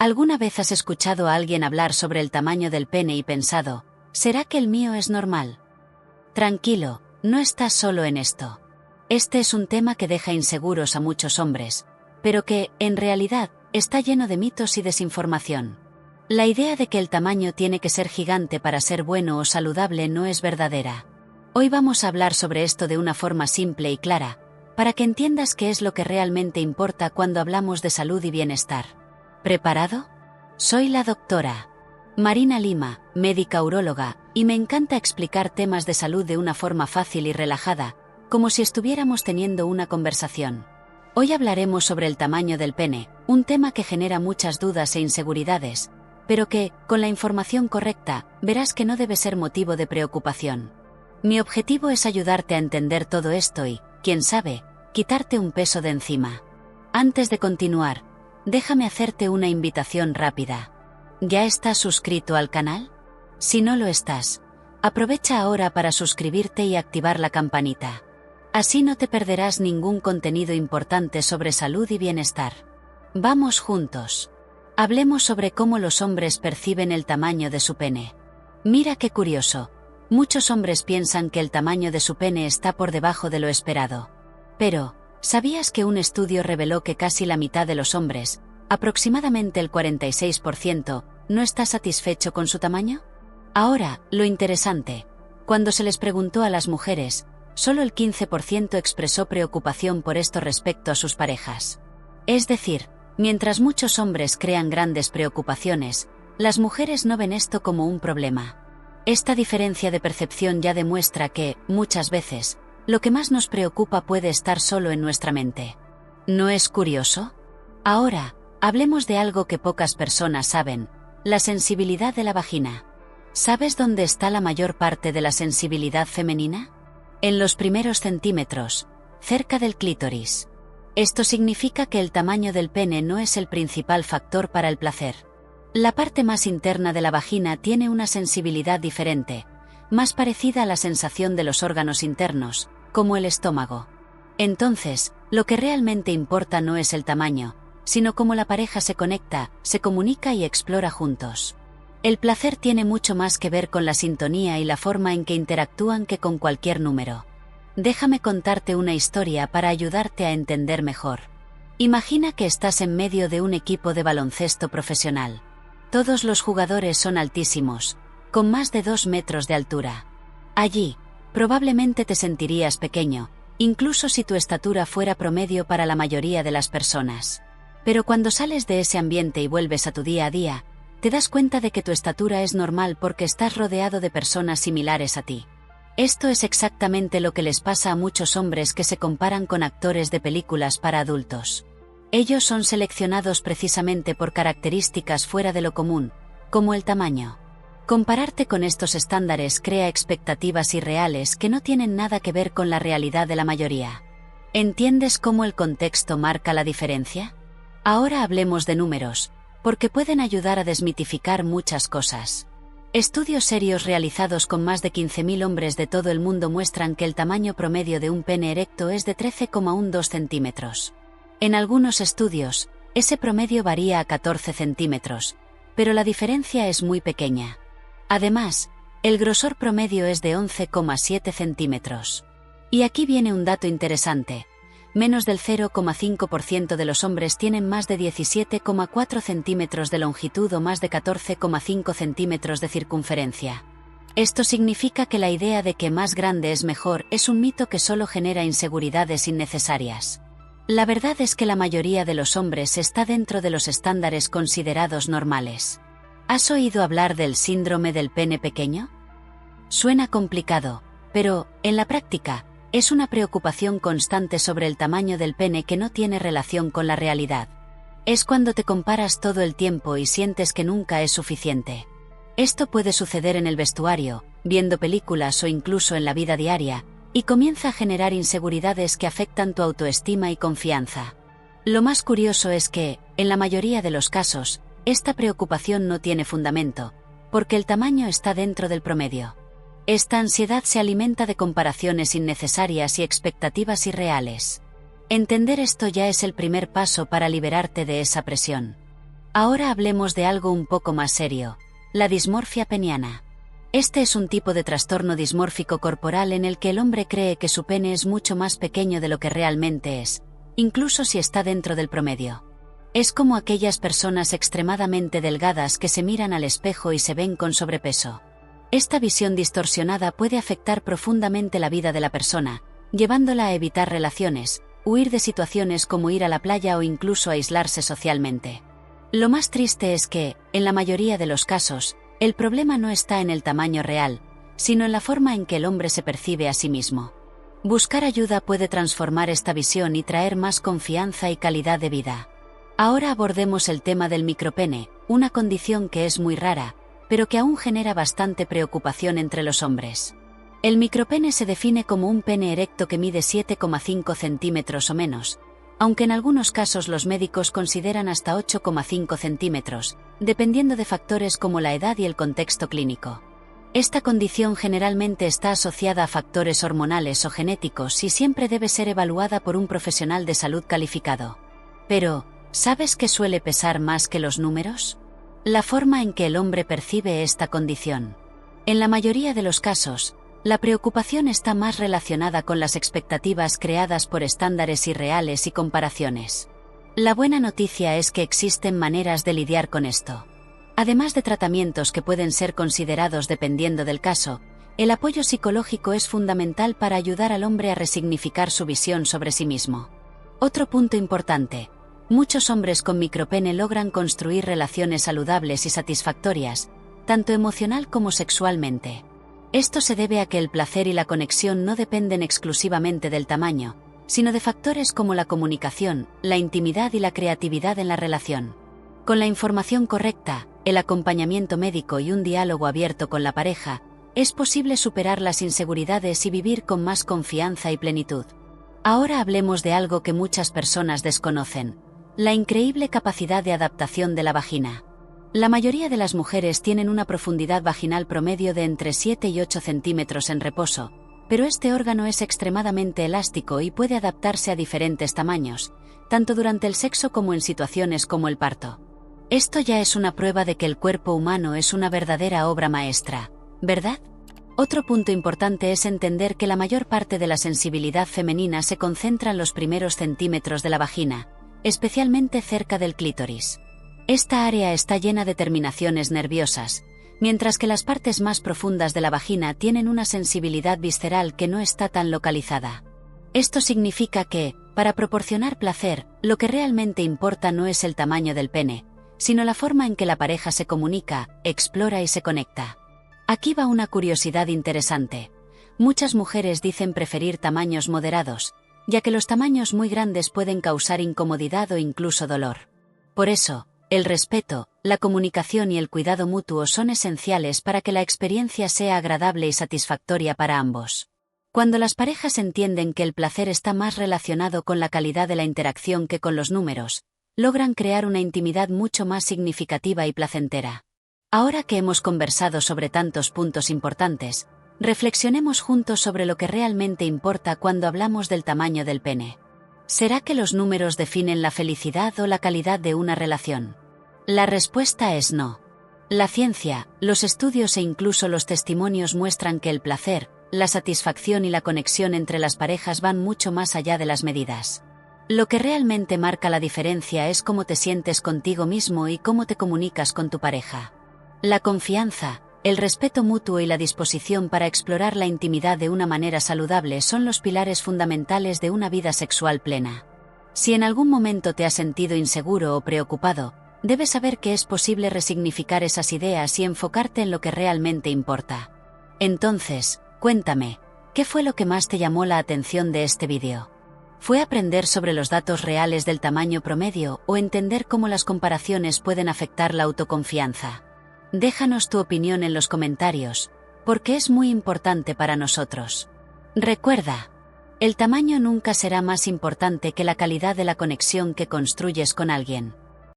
¿Alguna vez has escuchado a alguien hablar sobre el tamaño del pene y pensado, ¿será que el mío es normal? Tranquilo, no estás solo en esto. Este es un tema que deja inseguros a muchos hombres, pero que, en realidad, está lleno de mitos y desinformación. La idea de que el tamaño tiene que ser gigante para ser bueno o saludable no es verdadera. Hoy vamos a hablar sobre esto de una forma simple y clara, para que entiendas qué es lo que realmente importa cuando hablamos de salud y bienestar. ¿Preparado? Soy la doctora Marina Lima, médica uróloga, y me encanta explicar temas de salud de una forma fácil y relajada, como si estuviéramos teniendo una conversación. Hoy hablaremos sobre el tamaño del pene, un tema que genera muchas dudas e inseguridades, pero que, con la información correcta, verás que no debe ser motivo de preocupación. Mi objetivo es ayudarte a entender todo esto y, quién sabe, quitarte un peso de encima. Antes de continuar, déjame hacerte una invitación rápida. ¿Ya estás suscrito al canal? Si no lo estás, aprovecha ahora para suscribirte y activar la campanita. Así no te perderás ningún contenido importante sobre salud y bienestar. Vamos juntos. Hablemos sobre cómo los hombres perciben el tamaño de su pene. Mira qué curioso. Muchos hombres piensan que el tamaño de su pene está por debajo de lo esperado. Pero, ¿sabías que un estudio reveló que casi la mitad de los hombres, aproximadamente el 46%, no está satisfecho con su tamaño? Ahora, lo interesante. Cuando se les preguntó a las mujeres, solo el 15% expresó preocupación por esto respecto a sus parejas. Es decir, mientras muchos hombres crean grandes preocupaciones, las mujeres no ven esto como un problema. Esta diferencia de percepción ya demuestra que, muchas veces, lo que más nos preocupa puede estar solo en nuestra mente. ¿No es curioso? Ahora, hablemos de algo que pocas personas saben: la sensibilidad de la vagina. ¿Sabes dónde está la mayor parte de la sensibilidad femenina? En los primeros centímetros, cerca del clítoris. Esto significa que el tamaño del pene no es el principal factor para el placer. La parte más interna de la vagina tiene una sensibilidad diferente, más parecida a la sensación de los órganos internos, como el estómago. Entonces, lo que realmente importa no es el tamaño, sino cómo la pareja se conecta, se comunica y explora juntos. El placer tiene mucho más que ver con la sintonía y la forma en que interactúan que con cualquier número. Déjame contarte una historia para ayudarte a entender mejor. Imagina que estás en medio de un equipo de baloncesto profesional. Todos los jugadores son altísimos, con más de 2 metros de altura. Allí, probablemente te sentirías pequeño, incluso si tu estatura fuera promedio para la mayoría de las personas. Pero cuando sales de ese ambiente y vuelves a tu día a día, te das cuenta de que tu estatura es normal porque estás rodeado de personas similares a ti. Esto es exactamente lo que les pasa a muchos hombres que se comparan con actores de películas para adultos. Ellos son seleccionados precisamente por características fuera de lo común, como el tamaño. Compararte con estos estándares crea expectativas irreales que no tienen nada que ver con la realidad de la mayoría. ¿Entiendes cómo el contexto marca la diferencia? Ahora hablemos de números, porque pueden ayudar a desmitificar muchas cosas. Estudios serios realizados con más de 15.000 hombres de todo el mundo muestran que el tamaño promedio de un pene erecto es de 13,12 centímetros. En algunos estudios, ese promedio varía a 14 centímetros, pero la diferencia es muy pequeña. Además, el grosor promedio es de 11,7 centímetros. Y aquí viene un dato interesante. Menos del 0,5% de los hombres tienen más de 17,4 centímetros de longitud o más de 14,5 centímetros de circunferencia. Esto significa que la idea de que más grande es mejor es un mito que solo genera inseguridades innecesarias. La verdad es que la mayoría de los hombres está dentro de los estándares considerados normales. ¿Has oído hablar del síndrome del pene pequeño? Suena complicado, pero, en la práctica, es una preocupación constante sobre el tamaño del pene que no tiene relación con la realidad. Es cuando te comparas todo el tiempo y sientes que nunca es suficiente. Esto puede suceder en el vestuario, viendo películas o incluso en la vida diaria, y comienza a generar inseguridades que afectan tu autoestima y confianza. Lo más curioso es que, en la mayoría de los casos, esta preocupación no tiene fundamento, porque el tamaño está dentro del promedio. Esta ansiedad se alimenta de comparaciones innecesarias y expectativas irreales. Entender esto ya es el primer paso para liberarte de esa presión. Ahora hablemos de algo un poco más serio, la dismorfia peniana. Este es un tipo de trastorno dismórfico corporal en el que el hombre cree que su pene es mucho más pequeño de lo que realmente es, incluso si está dentro del promedio. Es como aquellas personas extremadamente delgadas que se miran al espejo y se ven con sobrepeso. Esta visión distorsionada puede afectar profundamente la vida de la persona, llevándola a evitar relaciones, huir de situaciones como ir a la playa o incluso aislarse socialmente. Lo más triste es que, en la mayoría de los casos, el problema no está en el tamaño real, sino en la forma en que el hombre se percibe a sí mismo. Buscar ayuda puede transformar esta visión y traer más confianza y calidad de vida. Ahora abordemos el tema del micropene, una condición que es muy rara, pero que aún genera bastante preocupación entre los hombres. El micropene se define como un pene erecto que mide 7,5 centímetros o menos, aunque en algunos casos los médicos consideran hasta 8,5 centímetros, dependiendo de factores como la edad y el contexto clínico. Esta condición generalmente está asociada a factores hormonales o genéticos y siempre debe ser evaluada por un profesional de salud calificado. Pero, ¿sabes qué suele pesar más que los números? La forma en que el hombre percibe esta condición. En la mayoría de los casos, la preocupación está más relacionada con las expectativas creadas por estándares irreales y comparaciones. La buena noticia es que existen maneras de lidiar con esto. Además de tratamientos que pueden ser considerados dependiendo del caso, el apoyo psicológico es fundamental para ayudar al hombre a resignificar su visión sobre sí mismo. Otro punto importante: muchos hombres con micropene logran construir relaciones saludables y satisfactorias, tanto emocional como sexualmente. Esto se debe a que el placer y la conexión no dependen exclusivamente del tamaño, sino de factores como la comunicación, la intimidad y la creatividad en la relación. Con la información correcta, el acompañamiento médico y un diálogo abierto con la pareja, es posible superar las inseguridades y vivir con más confianza y plenitud. Ahora hablemos de algo que muchas personas desconocen: la increíble capacidad de adaptación de la vagina. La mayoría de las mujeres tienen una profundidad vaginal promedio de entre 7 y 8 centímetros en reposo, pero este órgano es extremadamente elástico y puede adaptarse a diferentes tamaños, tanto durante el sexo como en situaciones como el parto. Esto ya es una prueba de que el cuerpo humano es una verdadera obra maestra, ¿verdad? Otro punto importante es entender que la mayor parte de la sensibilidad femenina se concentra en los primeros centímetros de la vagina, especialmente cerca del clítoris. Esta área está llena de terminaciones nerviosas, mientras que las partes más profundas de la vagina tienen una sensibilidad visceral que no está tan localizada. Esto significa que, para proporcionar placer, lo que realmente importa no es el tamaño del pene, sino la forma en que la pareja se comunica, explora y se conecta. Aquí va una curiosidad interesante. Muchas mujeres dicen preferir tamaños moderados, ya que los tamaños muy grandes pueden causar incomodidad o incluso dolor. Por eso, el respeto, la comunicación y el cuidado mutuo son esenciales para que la experiencia sea agradable y satisfactoria para ambos. Cuando las parejas entienden que el placer está más relacionado con la calidad de la interacción que con los números, logran crear una intimidad mucho más significativa y placentera. Ahora que hemos conversado sobre tantos puntos importantes, reflexionemos juntos sobre lo que realmente importa cuando hablamos del tamaño del pene. ¿Será que los números definen la felicidad o la calidad de una relación? La respuesta es no. La ciencia, los estudios e incluso los testimonios muestran que el placer, la satisfacción y la conexión entre las parejas van mucho más allá de las medidas. Lo que realmente marca la diferencia es cómo te sientes contigo mismo y cómo te comunicas con tu pareja. La confianza, el respeto mutuo y la disposición para explorar la intimidad de una manera saludable son los pilares fundamentales de una vida sexual plena. Si en algún momento te has sentido inseguro o preocupado, debes saber que es posible resignificar esas ideas y enfocarte en lo que realmente importa. Entonces, cuéntame, ¿qué fue lo que más te llamó la atención de este vídeo? ¿Fue aprender sobre los datos reales del tamaño promedio o entender cómo las comparaciones pueden afectar la autoconfianza? Déjanos tu opinión en los comentarios, porque es muy importante para nosotros. Recuerda, el tamaño nunca será más importante que la calidad de la conexión que construyes con alguien.